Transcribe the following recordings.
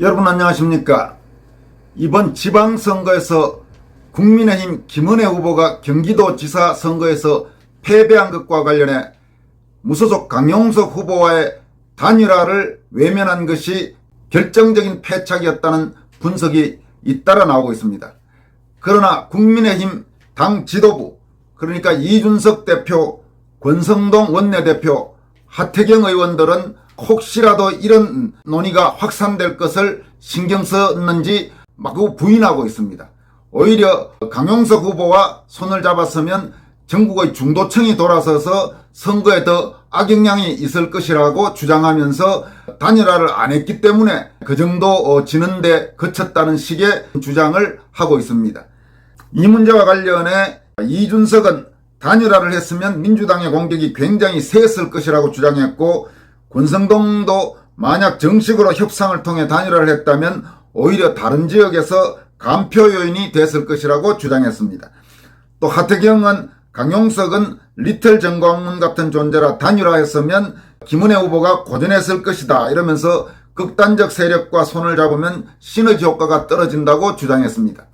여러분 안녕하십니까. 이번 지방선거에서 국민의힘 김은혜 후보가 경기도지사 선거에서 패배한 것과 관련해 무소속 강용석 후보와의 단일화를 외면한 것이 결정적인 패착이었다는 분석이 잇따라 나오고 있습니다. 그러나 국민의힘 당 지도부, 그러니까 이준석 대표, 권성동 원내대표, 하태경 의원들은 혹시라도 이런 논의가 확산될 것을 신경 썼는지 마구 부인하고 있습니다. 오히려 강용석 후보와 손을 잡았으면 전국의 중도층이 돌아서서 선거에 더 악영향이 있을 것이라고 주장하면서 단일화를 안 했기 때문에 그 정도 지는데 그쳤다는 식의 주장을 하고 있습니다. 이 문제와 관련해 이준석은 단일화를 했으면 민주당의 공격이 굉장히 셌을 것이라고 주장했고, 권성동도 만약 정식으로 협상을 통해 단일화를 했다면 오히려 다른 지역에서 간표 요인이 됐을 것이라고 주장했습니다. 또 하태경은 강용석은 리틀 정광훈 같은 존재라 단일화했으면 김은혜 후보가 고전했을 것이다 이러면서 극단적 세력과 손을 잡으면 시너지 효과가 떨어진다고 주장했습니다.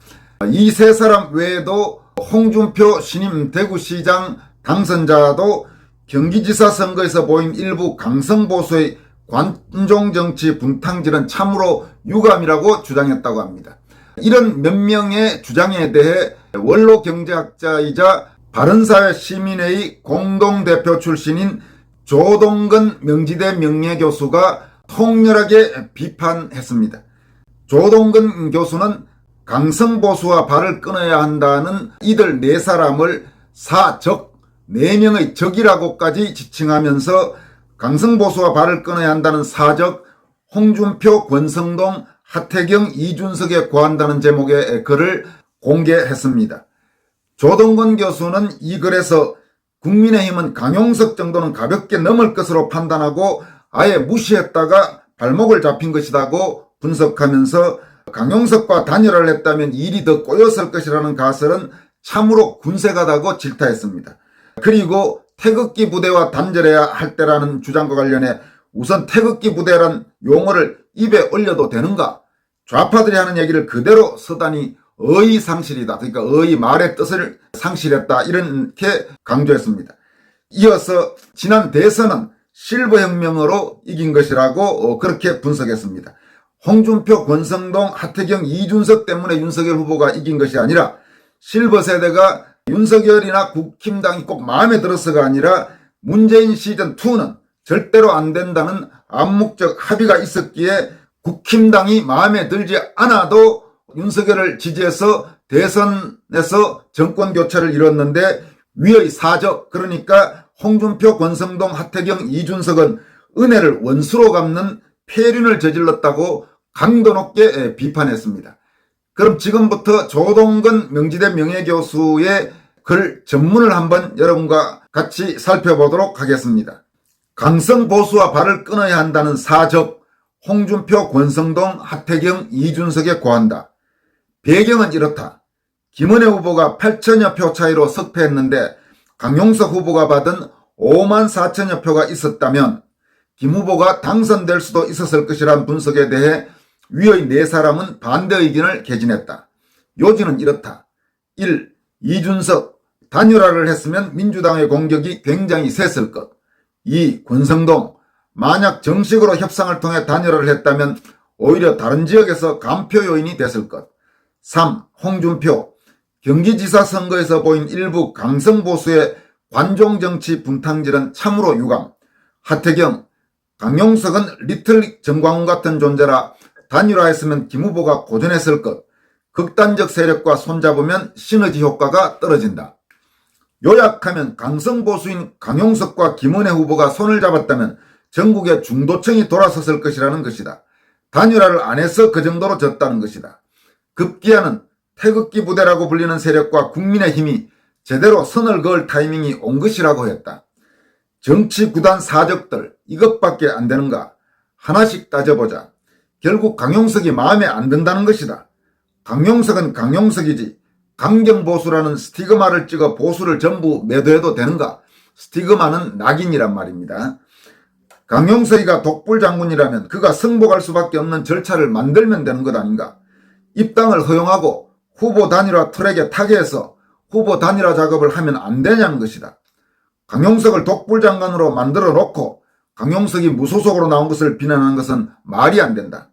이 세 사람 외에도 홍준표 신임 대구시장 당선자도 경기지사 선거에서 보인 일부 강성보수의 관종정치 분탕질은 참으로 유감이라고 주장했다고 합니다. 이런 몇 명의 주장에 대해 원로경제학자이자 바른사회 시민회의 공동대표 출신인 조동근 명지대 명예교수가 통렬하게 비판했습니다. 조동근 교수는 강성보수와 발을 끊어야 한다는 이들 네 사람을 사적, 4명의 적이라고까지 지칭하면서 강성보수와 발을 끊어야 한다는 사적, 홍준표, 권성동, 하태경, 이준석에 고한다는 제목의 글을 공개했습니다. 조동근 교수는 이 글에서 국민의힘은 강용석 정도는 가볍게 넘을 것으로 판단하고 아예 무시했다가 발목을 잡힌 것이라고 분석하면서 강용석과 단일화를 했다면 일이 더 꼬였을 것이라는 가설은 참으로 군색하다고 질타했습니다. 그리고 태극기 부대와 단절해야 할 때라는 주장과 관련해 우선 태극기 부대란 용어를 입에 올려도 되는가? 좌파들이 하는 얘기를 그대로 쓰다니 어의 상실이다. 그러니까 어의 말의 뜻을 상실했다. 이렇게 강조했습니다. 이어서 지난 대선은 실버혁명으로 이긴 것이라고 그렇게 분석했습니다. 홍준표, 권성동, 하태경, 이준석 때문에 윤석열 후보가 이긴 것이 아니라 실버 세대가 윤석열이나 국힘당이 꼭 마음에 들어서가 아니라 문재인 시즌2는 절대로 안 된다는 암묵적 합의가 있었기에 국힘당이 마음에 들지 않아도 윤석열을 지지해서 대선에서 정권 교체를 이뤘는데 위의 사적, 그러니까 홍준표, 권성동, 하태경, 이준석은 은혜를 원수로 갚는 폐륜을 저질렀다고 강도 높게 비판했습니다. 그럼 지금부터 조동근 명지대 명예교수의 글 전문을 한번 여러분과 같이 살펴보도록 하겠습니다. 강성보수와 발을 끊어야 한다는 사적, 홍준표, 권성동, 하태경, 이준석에 고한다. 배경은 이렇다. 김은혜 후보가 8천여 표 차이로 석패했는데 강용석 후보가 받은 5만 4천여 표가 있었다면 김 후보가 당선될 수도 있었을 것이란 분석에 대해 위의 네 사람은 반대 의견을 개진했다. 요지는 이렇다. 1. 이준석, 단일화를 했으면 민주당의 공격이 굉장히 셌을 것. 2. 권성동, 만약 정식으로 협상을 통해 단일화를 했다면 오히려 다른 지역에서 간표 요인이 됐을 것. 3. 홍준표, 경기지사 선거에서 보인 일부 강성보수의 관종정치 분탕질은 참으로 유감. 하태경, 강용석은 리틀 정광훈 같은 존재라 단일화했으면 김 후보가 고전했을 것. 극단적 세력과 손잡으면 시너지 효과가 떨어진다. 요약하면 강성보수인 강용석과 김은혜 후보가 손을 잡았다면 전국의 중도층이 돌아섰을 것이라는 것이다. 단일화를 안 해서 그 정도로 졌다는 것이다. 급기야는 태극기 부대라고 불리는 세력과 국민의힘이 제대로 선을 그을 타이밍이 온 것이라고 했다. 정치 구단 사적들 이것밖에 안 되는가? 하나씩 따져보자. 결국 강용석이 마음에 안 든다는 것이다. 강용석은 강용석이지 강경보수라는 스티그마를 찍어 보수를 전부 매도해도 되는가? 스티그마는 낙인이란 말입니다. 강용석이가 독불 장군이라면 그가 승복할 수밖에 없는 절차를 만들면 되는 것 아닌가. 입당을 허용하고 후보 단일화 트랙에 타개해서 후보 단일화 작업을 하면 안 되냐는 것이다. 강용석을 독불 장관으로 만들어 놓고 강용석이 무소속으로 나온 것을 비난하는 것은 말이 안 된다.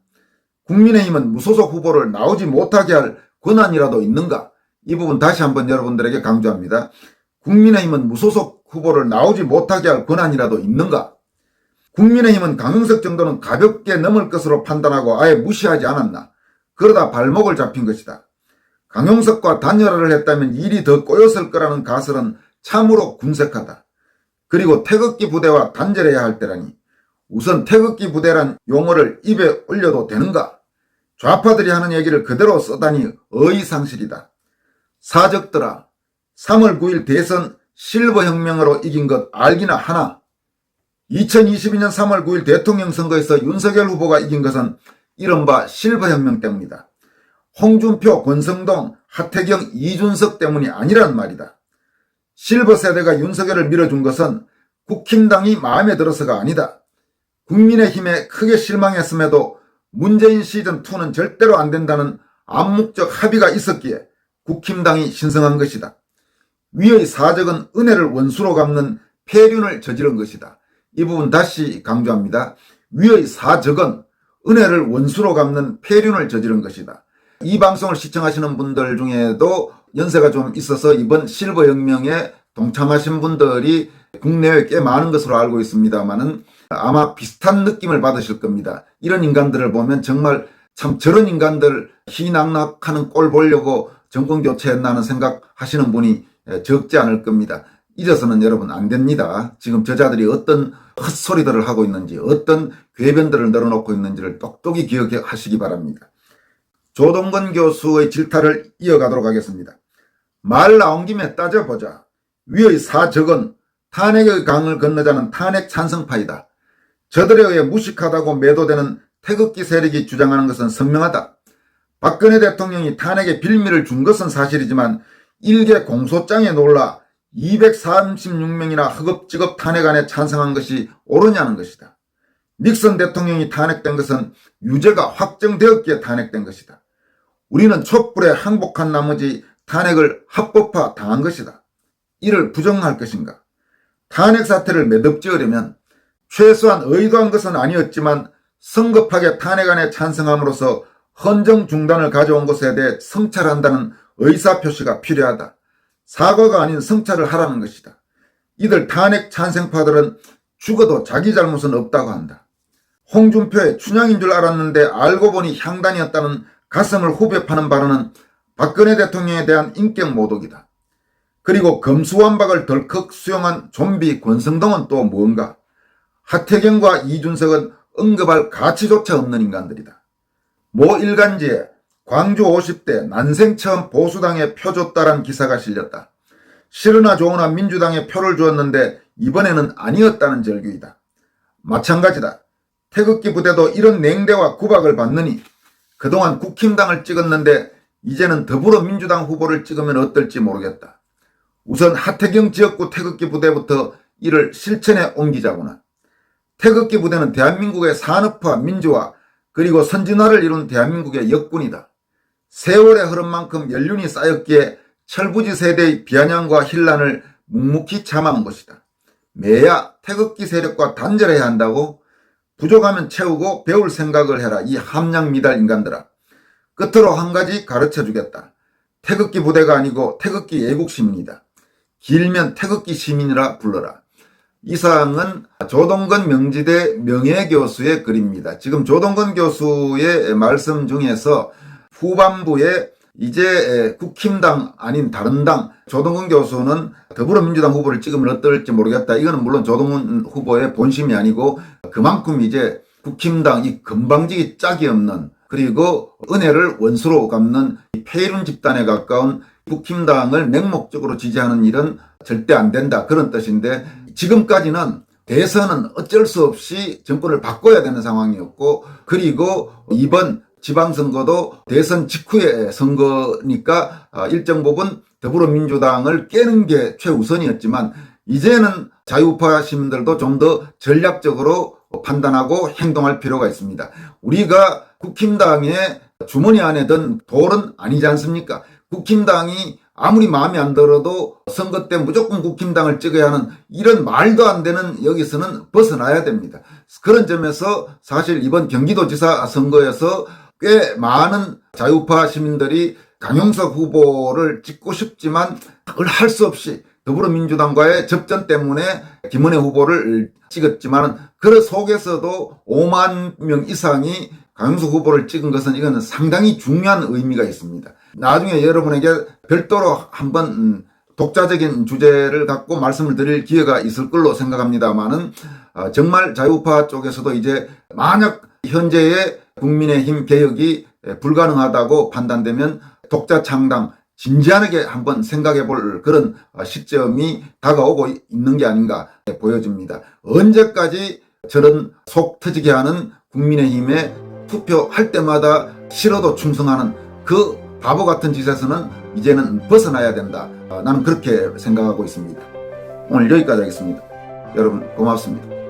국민의힘은 무소속 후보를 나오지 못하게 할 권한이라도 있는가? 이 부분 다시 한번 여러분들에게 강조합니다. 국민의힘은 무소속 후보를 나오지 못하게 할 권한이라도 있는가? 국민의힘은 강용석 정도는 가볍게 넘을 것으로 판단하고 아예 무시하지 않았나? 그러다 발목을 잡힌 것이다. 강용석과 단일화를 했다면 일이 더 꼬였을 거라는 가설은 참으로 군색하다. 그리고 태극기 부대와 단절해야 할 때라니. 우선 태극기 부대란 용어를 입에 올려도 되는가? 좌파들이 하는 얘기를 그대로 써다니 어이상실이다. 사적들아, 3월 9일 대선 실버혁명으로 이긴 것 알기나 하나? 2022년 3월 9일 대통령 선거에서 윤석열 후보가 이긴 것은 이른바 실버혁명 때문이다. 홍준표, 권성동, 하태경, 이준석 때문이 아니란 말이다. 실버 세대가 윤석열을 밀어준 것은 국힘당이 마음에 들어서가 아니다. 국민의힘에 크게 실망했음에도 문재인 시즌2는 절대로 안 된다는 암묵적 합의가 있었기에 국힘당이 신성한 것이다. 위의 사적은 은혜를 원수로 갚는 폐륜을 저지른 것이다. 이 부분 다시 강조합니다. 위의 사적은 은혜를 원수로 갚는 폐륜을 저지른 것이다. 이 방송을 시청하시는 분들 중에도 연세가 좀 있어서 이번 실버혁명에 동참하신 분들이 국내에 꽤 많은 것으로 알고 있습니다만은 아마 비슷한 느낌을 받으실 겁니다. 이런 인간들을 보면 정말 참 저런 인간들 희낙낙하는 꼴 보려고 정권 교체했나는 생각하시는 분이 적지 않을 겁니다. 잊어서는 여러분 안 됩니다. 지금 저자들이 어떤 헛소리들을 하고 있는지 어떤 궤변들을 늘어놓고 있는지를 똑똑히 기억하시기 바랍니다. 조동건 교수의 질타를 이어가도록 하겠습니다. 말 나온 김에 따져보자. 위의 사적은 탄핵의 강을 건너자는 탄핵 찬성파이다. 저들에 의해 무식하다고 매도되는 태극기 세력이 주장하는 것은 선명하다. 박근혜 대통령이 탄핵에 빌미를 준 것은 사실이지만 일개 공소장에 놀라 236명이나 허겁지겁 탄핵안에 찬성한 것이 옳으냐는 것이다. 닉슨 대통령이 탄핵된 것은 유죄가 확정되었기에 탄핵된 것이다. 우리는 촛불에 항복한 나머지 탄핵을 합법화 당한 것이다. 이를 부정할 것인가? 탄핵 사태를 매듭지으려면 최소한 의도한 것은 아니었지만 성급하게 탄핵안에 찬성함으로써 헌정 중단을 가져온 것에 대해 성찰한다는 의사표시가 필요하다. 사과가 아닌 성찰을 하라는 것이다. 이들 탄핵 찬성파들은 죽어도 자기 잘못은 없다고 한다. 홍준표의 춘향인 줄 알았는데 알고 보니 향단이었다는 가슴을 후벼 파는 발언은 박근혜 대통령에 대한 인격 모독이다. 그리고 검수완박을 덜컥 수용한 좀비 권성동은 또 무언가? 하태경과 이준석은 언급할 가치조차 없는 인간들이다. 모 일간지에 광주 50대 난생 처음 보수당에 표 줬다란 기사가 실렸다. 싫으나 좋으나 민주당에 표를 주었는데 이번에는 아니었다는 절규이다. 마찬가지다. 태극기 부대도 이런 냉대와 구박을 받느니 그동안 국힘당을 찍었는데 이제는 더불어민주당 후보를 찍으면 어떨지 모르겠다. 우선 하태경 지역구 태극기 부대부터 이를 실천에 옮기자구나. 태극기 부대는 대한민국의 산업화, 민주화 그리고 선진화를 이룬 대한민국의 역군이다. 세월의 흐름 만큼 연륜이 쌓였기에 철부지 세대의 비아냥과 혼란을 묵묵히 참아온 것이다. 매야 태극기 세력과 단절해야 한다고? 부족하면 채우고 배울 생각을 해라. 이 함량미달 인간들아. 끝으로 한 가지 가르쳐주겠다. 태극기 부대가 아니고 태극기 애국시민이다. 길면 태극기 시민이라 불러라. 이 사항은 조동건 명지대 명예교수의 글입니다. 지금 조동건 교수의 말씀 중에서 후반부에 이제 국힘당 아닌 다른 당 조동건 교수는 더불어민주당 후보를 찍으면 어떨지 모르겠다. 이거는 물론 조동건 후보의 본심이 아니고 그만큼 이제 국힘당 이 건방지기 짝이 없는 그리고 은혜를 원수로 갚는 폐륜 집단에 가까운 국힘당을 맹목적으로 지지하는 일은 절대 안 된다. 그런 뜻인데 지금까지는 대선은 어쩔 수 없이 정권을 바꿔야 되는 상황이었고 그리고 이번 지방선거도 대선 직후의 선거니까 일정 부분 더불어민주당을 깨는 게 최우선이었지만 이제는 자유우파 시민들도 좀 더 전략적으로 판단하고 행동할 필요가 있습니다. 우리가 국힘당의 주머니 안에 든 돌은 아니지 않습니까? 국힘당이 아무리 마음에 안 들어도 선거 때 무조건 국힘당을 찍어야 하는 이런 말도 안 되는 여기서는 벗어나야 됩니다. 그런 점에서 사실 이번 경기도지사 선거에서 꽤 많은 자유파 시민들이 강용석 후보를 찍고 싶지만 그걸 할 수 없이 더불어민주당과의 접전 때문에 김은혜 후보를 찍었지만 그 속에서도 5만 명 이상이 강용석 후보를 찍은 것은 이거는 상당히 중요한 의미가 있습니다. 나중에 여러분에게 별도로 한번 독자적인 주제를 갖고 말씀을 드릴 기회가 있을 걸로 생각합니다만은 정말 자유파 쪽에서도 이제 만약 현재의 국민의힘 개혁이 불가능하다고 판단되면 독자 창당 진지하게 한번 생각해 볼 그런 시점이 다가오고 있는 게 아닌가 보여집니다. 언제까지 저런 속 터지게 하는 국민의힘에 투표할 때마다 싫어도 충성하는 그 바보 같은 짓에서는 이제는 벗어나야 된다. 나는 그렇게 생각하고 있습니다. 오늘 여기까지 하겠습니다. 여러분 고맙습니다.